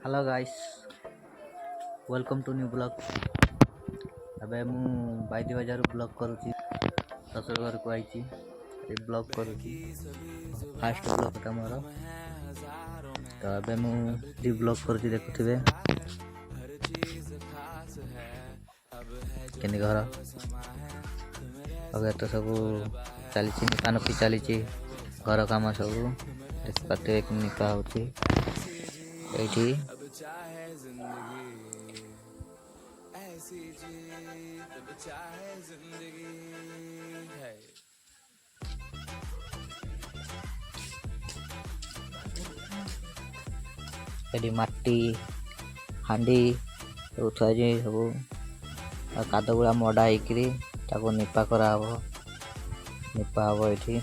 Hello guys, welcome to new blog. अबे मु बाइदी बाजार ब्लॉग करुची ससुर घर को आईची ए ब्लॉग करुची फास्ट ब्लॉग ता मोर। तो अबे मु दी ब्लॉग करुची देखुथिबे केनी घर अबे तो सब चलीची निपानपी चलीची घर काम सब देख पाते निपा होची एठी एडी माटी हांडी उठा जे सब कादगुड़ा मडा होकरी ताको निपा करा हबो निपा हबो एठी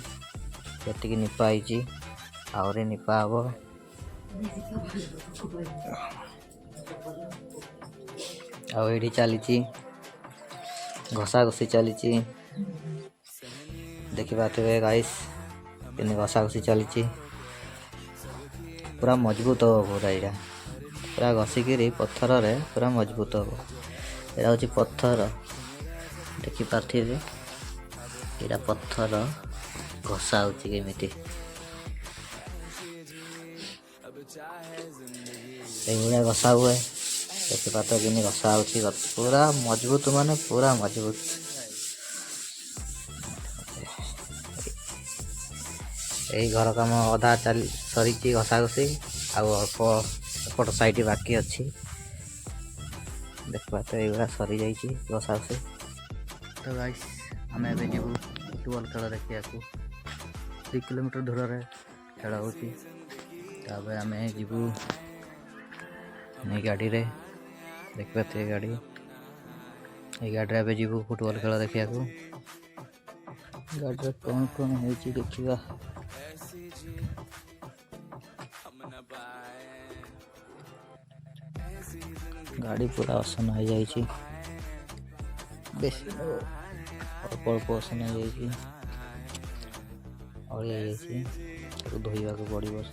केतिकी निपा आइची आवरे निपा हबो आ एठी चलीची घसा घसी चलीची देखि पाते गाइस केने घसा घसी चलीची पूरा मजबूत हो पूरा एटा पूरा घसिकी पत्थर रे पूरा मजबूत हो एटा होची पत्थर देखि पाथिबे एटा पत्थर घसा होची केमिति एगुड़ा घसा हुए देखि पाते केने घसा होची पूरा मजबूत माने पूरा मजबूत यही घर काम अधा चल सरी घसा घसी आल्प साइड बाकी अच्छी देखा तो ये सरी जा घसा घसी। तो गाइस आम ए जीवु फुटबॉल खेल देखा 2 किलोमीटर दूर में खेल हो आम जीवु गाड़ी रे देख पाते गाड़ी जीवु फुटबॉल खेल देखा गाड़ी कौन कौन हो देखा गाड़ी पूरा असन हो जाइए बेसी अल्प अल्प असन हो जाइए धोवा को पड़ो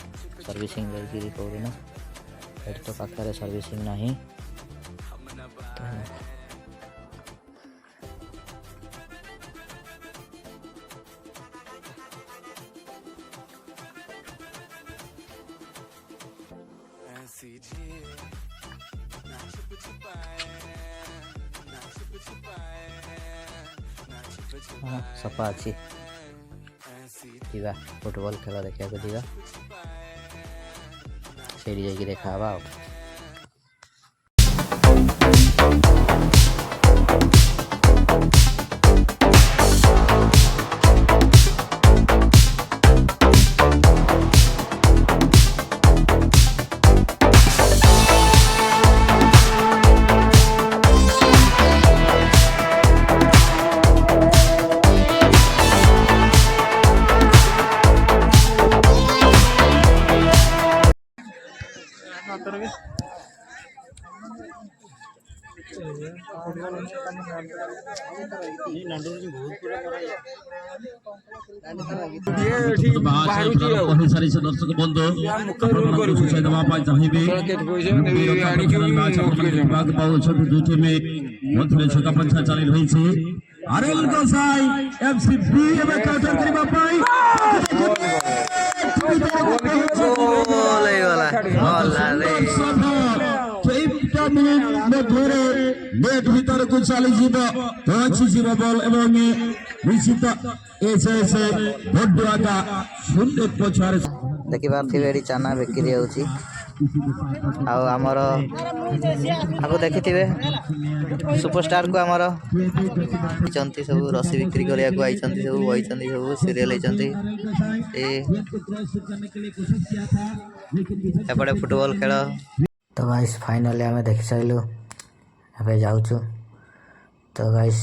सर्विसिंग जाकि कौन तो पाखे सर्विसिंग नहीं सफा अच्छी फुटबॉल खेल देखा जा देखा दर्शक बंधु छका पंचा चली रही आरएल गोसाई एफसीबी एबे काउंटर करिबा पाई नेट भीतर को चली जीव पहुंची जीव बॉल एवं निश्चित एसएस भडुआगा शून्य पछारे देखि बारथि चाना बिक्री होची आमर आपको देखिथिबे सुपरस्टार को आमर चंती सब रसी बिक्री करिया को आइचंती सब वइचंती सब सीरियल आइचंती एपटे फुटबॉल खेल। तो गाइस फाइनली आमे देखि साइलु अबे जाउछु। तो गाइस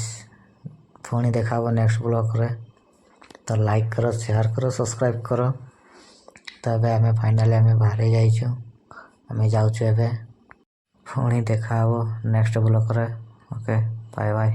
फोन देखाबो नेक्स्ट ब्लॉग रे तो लाइक करो शेयर करो सब्सक्राइब करो। तबे आमे फाइनली आमे बाहर जाइछु आमे जाउछु एबे फोन देखाबो नेक्स्ट ब्लॉग रे। Okay bye bye.